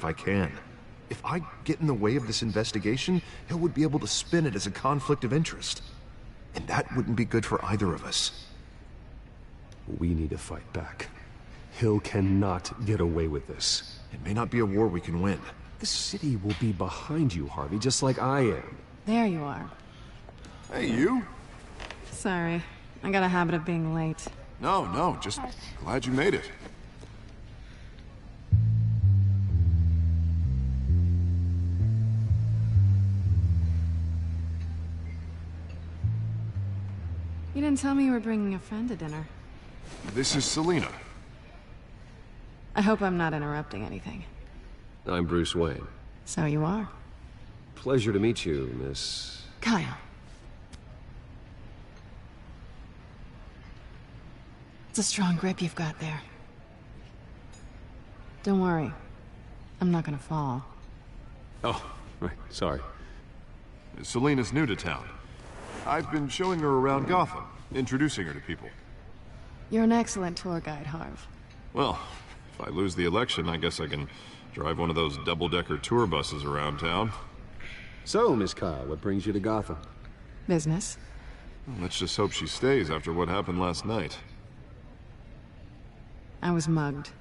if I can. If I get in the way of this investigation, Hill would be able to spin it as a conflict of interest. And that wouldn't be good for either of us. We need to fight back. Hill cannot get away with this. It may not be a war we can win. The city will be behind you, Harvey, just like I am. There you are. Hey, you? Sorry. I got a habit of being late. No, just glad you made it. You didn't tell me you were bringing a friend to dinner. This is Selina. I hope I'm not interrupting anything. I'm Bruce Wayne. So you are. Pleasure to meet you, Miss... Kyle. It's a strong grip you've got there. Don't worry. I'm not gonna fall. Oh, right, sorry. Selina's new to town. I've been showing her around Gotham, introducing her to people. You're an excellent tour guide, Harv. Well, if I lose the election, I guess I can drive one of those double-decker tour buses around town. So, Miss Kyle, what brings you to Gotham? Business. Let's just hope she stays after what happened last night. I was mugged.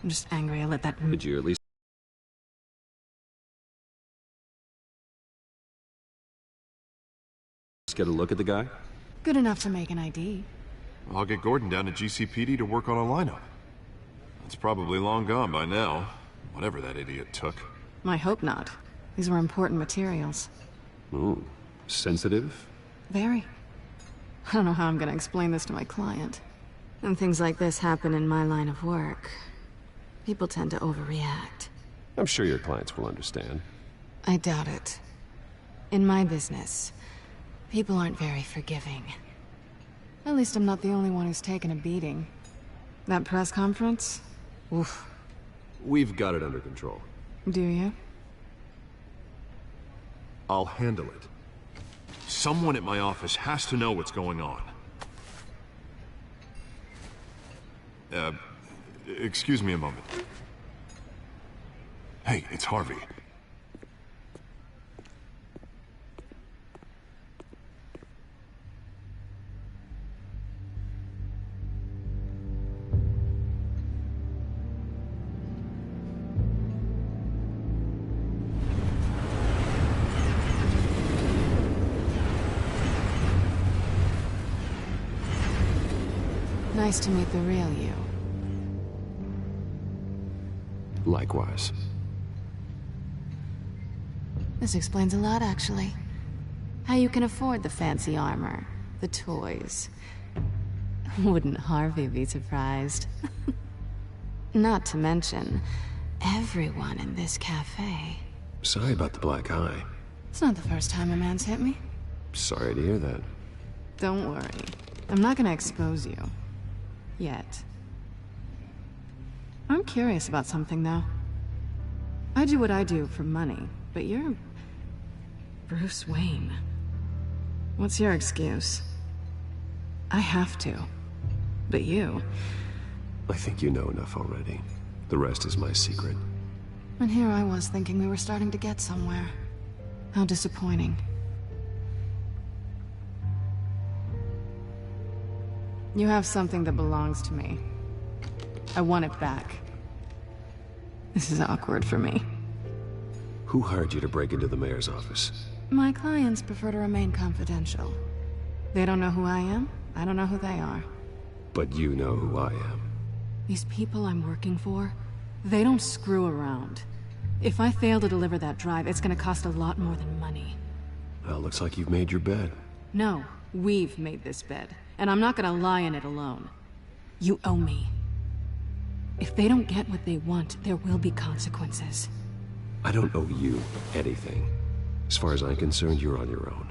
I'm just angry I let that... Did you at least get a look at the guy? Good enough to make an ID. I'll get Gordon down to GCPD to work on a lineup. It's probably long gone by now, whatever that idiot took. I hope not. These were important materials. Ooh, sensitive? Very. I don't know how I'm gonna explain this to my client. When things like this happen in my line of work, people tend to overreact. I'm sure your clients will understand. I doubt it. In my business, people aren't very forgiving. At least I'm not the only one who's taken a beating. That press conference? Oof. We've got it under control. Do you? I'll handle it. Someone at my office has to know what's going on. Excuse me a moment. Hey, it's Harvey. Nice to meet the real you. Likewise. This explains a lot, actually. How you can afford the fancy armor, the toys. Wouldn't Harvey be surprised? Not to mention, everyone in this cafe. Sorry about the black eye. It's not the first time a man's hit me. Sorry to hear that. Don't worry. I'm not gonna expose you. Yet. I'm curious about something, though. I do what I do for money, but you're... Bruce Wayne. What's your excuse? I have to. But you... I think you know enough already. The rest is my secret. And here I was thinking we were starting to get somewhere. How disappointing. You have something that belongs to me. I want it back. This is awkward for me. Who hired you to break into the mayor's office? My clients prefer to remain confidential. They don't know who I am, I don't know who they are. But you know who I am. These people I'm working for, they don't screw around. If I fail to deliver that drive, it's gonna cost a lot more than money. Well, looks like you've made your bed. No, we've made this bed, and I'm not gonna lie in it alone. You owe me. If they don't get what they want, there will be consequences. I don't owe you anything. As far as I'm concerned, you're on your own.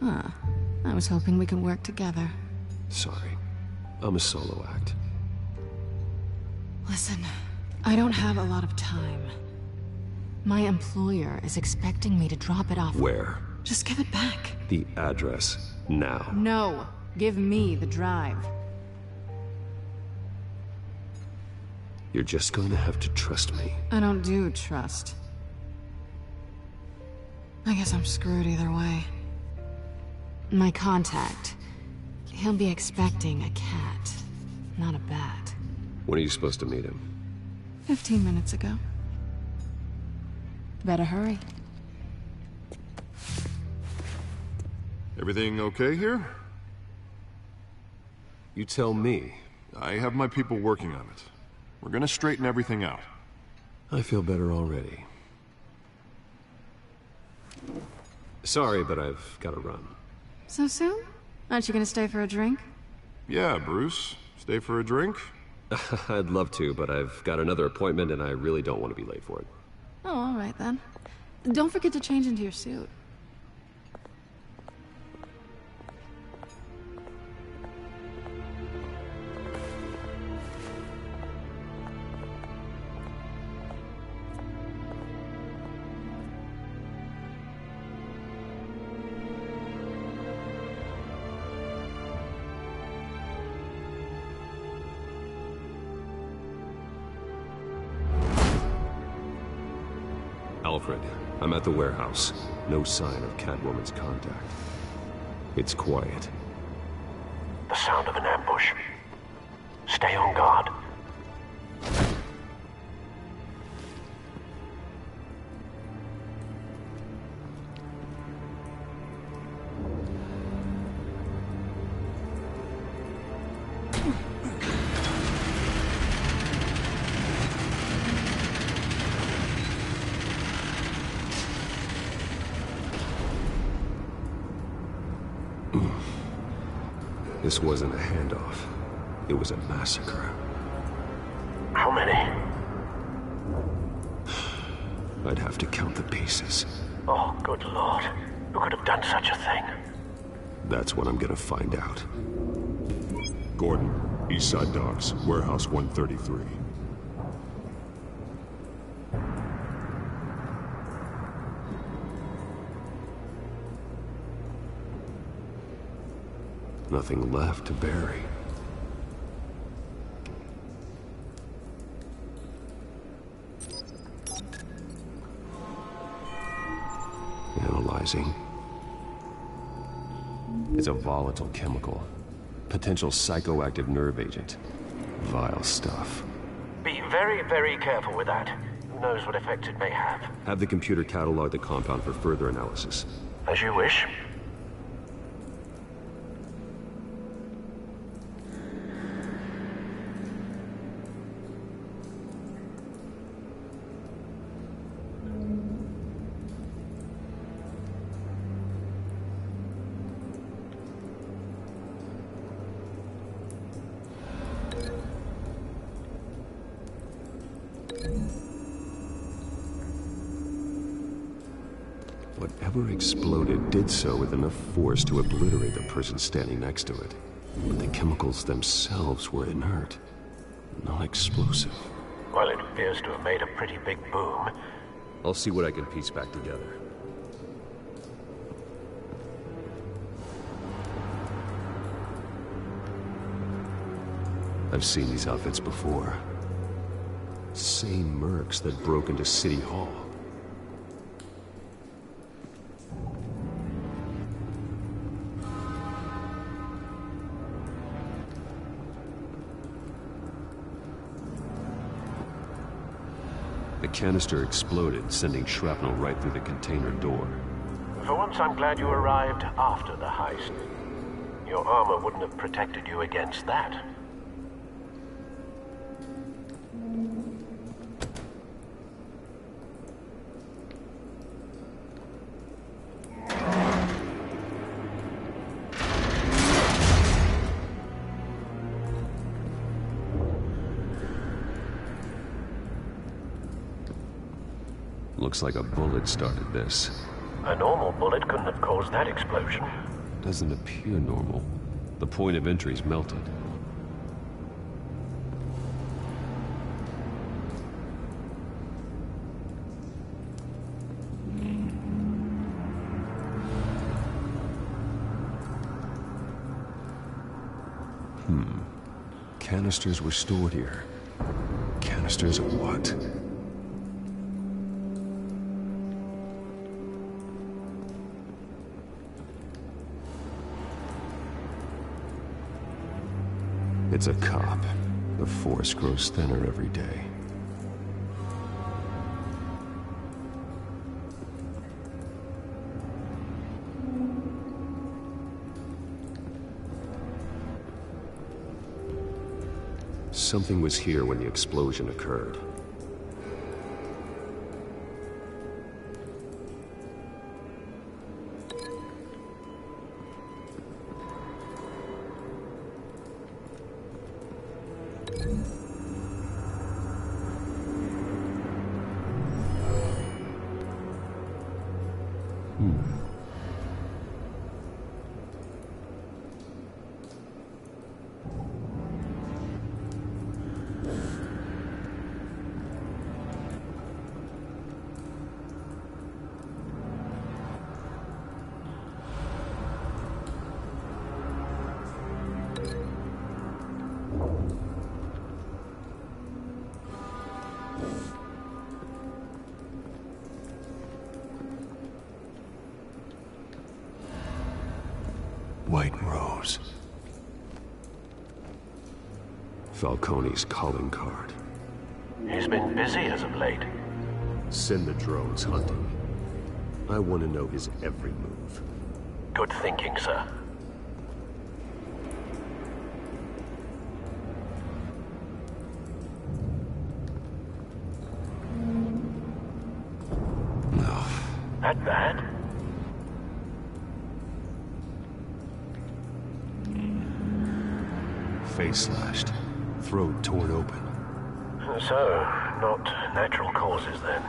Huh. I was hoping we could work together. Sorry. I'm a solo act. Listen, I don't have a lot of time. My employer is expecting me to drop it off. Where? Just give it back. The address, now. No, give me the drive. You're just going to have to trust me. I don't do trust. I guess I'm screwed either way. My contact. He'll be expecting a cat, not a bat. When are you supposed to meet him? 15 minutes ago. Better hurry. Everything okay here? You tell me. I have my people working on it. We're gonna straighten everything out. I feel better already. Sorry, but I've got to run. So soon? Aren't you gonna stay for a drink? Yeah, Bruce. Stay for a drink? I'd love to, but I've got another appointment and I really don't want to be late for it. Oh, all right then. Don't forget to change into your suit. Alfred, I'm at the warehouse. No sign of Catwoman's contact. It's quiet. The sound of an ambush. Stay on guard. This wasn't a handoff. It was a massacre. How many? I'd have to count the pieces. Oh, good Lord. Who could have done such a thing? That's what I'm gonna find out. Gordon, Eastside Docks, Warehouse 133. Nothing left to bury. Analyzing. It's a volatile chemical. Potential psychoactive nerve agent. Vile stuff. Be very, very careful with that. Who knows what effect it may have. Have the computer catalog the compound for further analysis. As you wish. Whatever exploded did so with enough force to obliterate the person standing next to it. But the chemicals themselves were inert, not explosive. Well, it appears to have made a pretty big boom. I'll see what I can piece back together. I've seen these outfits before. Same mercs that broke into City Hall. The canister exploded, sending shrapnel right through the container door. For once, I'm glad you arrived after the heist. Your armor wouldn't have protected you against that. Looks like a bullet started this. A normal bullet couldn't have caused that explosion. Doesn't appear normal. The point of entry's melted. Canisters were stored here. Can canisters of what? It's a cop. The force grows thinner every day. Something was here when the explosion occurred. White Rose. Falcone's calling card. He's been busy as of late. Send the drones hunting. I want to know his every move. Good thinking, sir. No. That bad? Face slashed. Throat torn open. So, not natural causes then.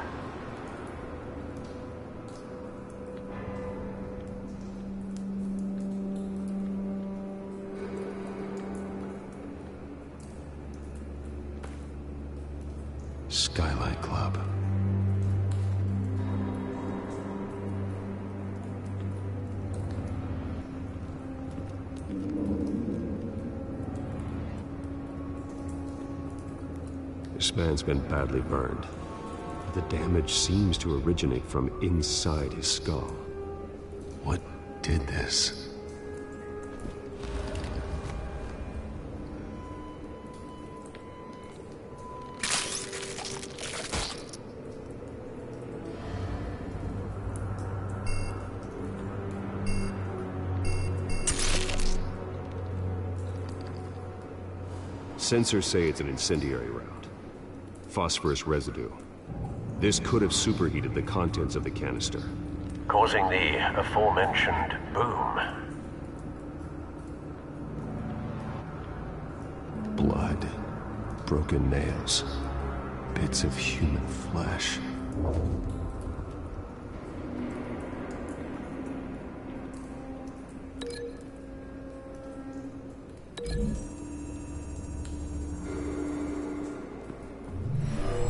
Skylight Club. This man's been badly burned. The damage seems to originate from inside his skull. What did this? Sensors say it's an incendiary round. Phosphorus residue. This could have superheated the contents of the canister, Causing the aforementioned boom. blood, broken nails, bits of human flesh.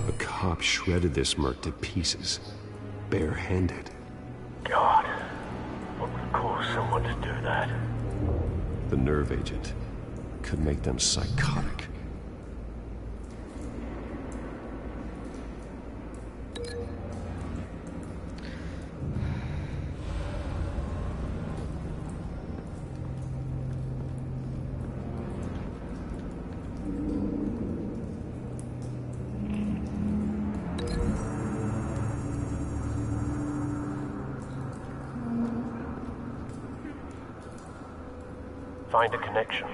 A cop shredded this merc to pieces, barehanded. God, what would cause someone to do that? The nerve agent could make them psychotic. Find a connection.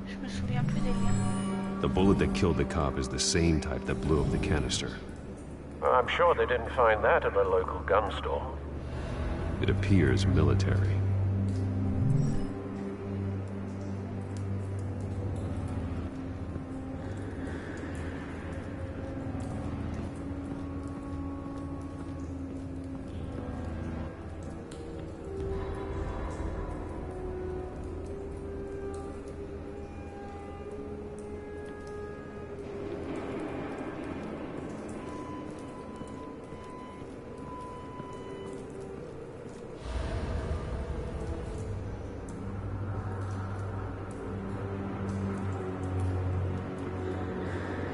Je me souviens plus des liens. The bullet that killed the cop is the same type that blew up the canister. Well, I'm sure they didn't find that at a local gun store. It appears military.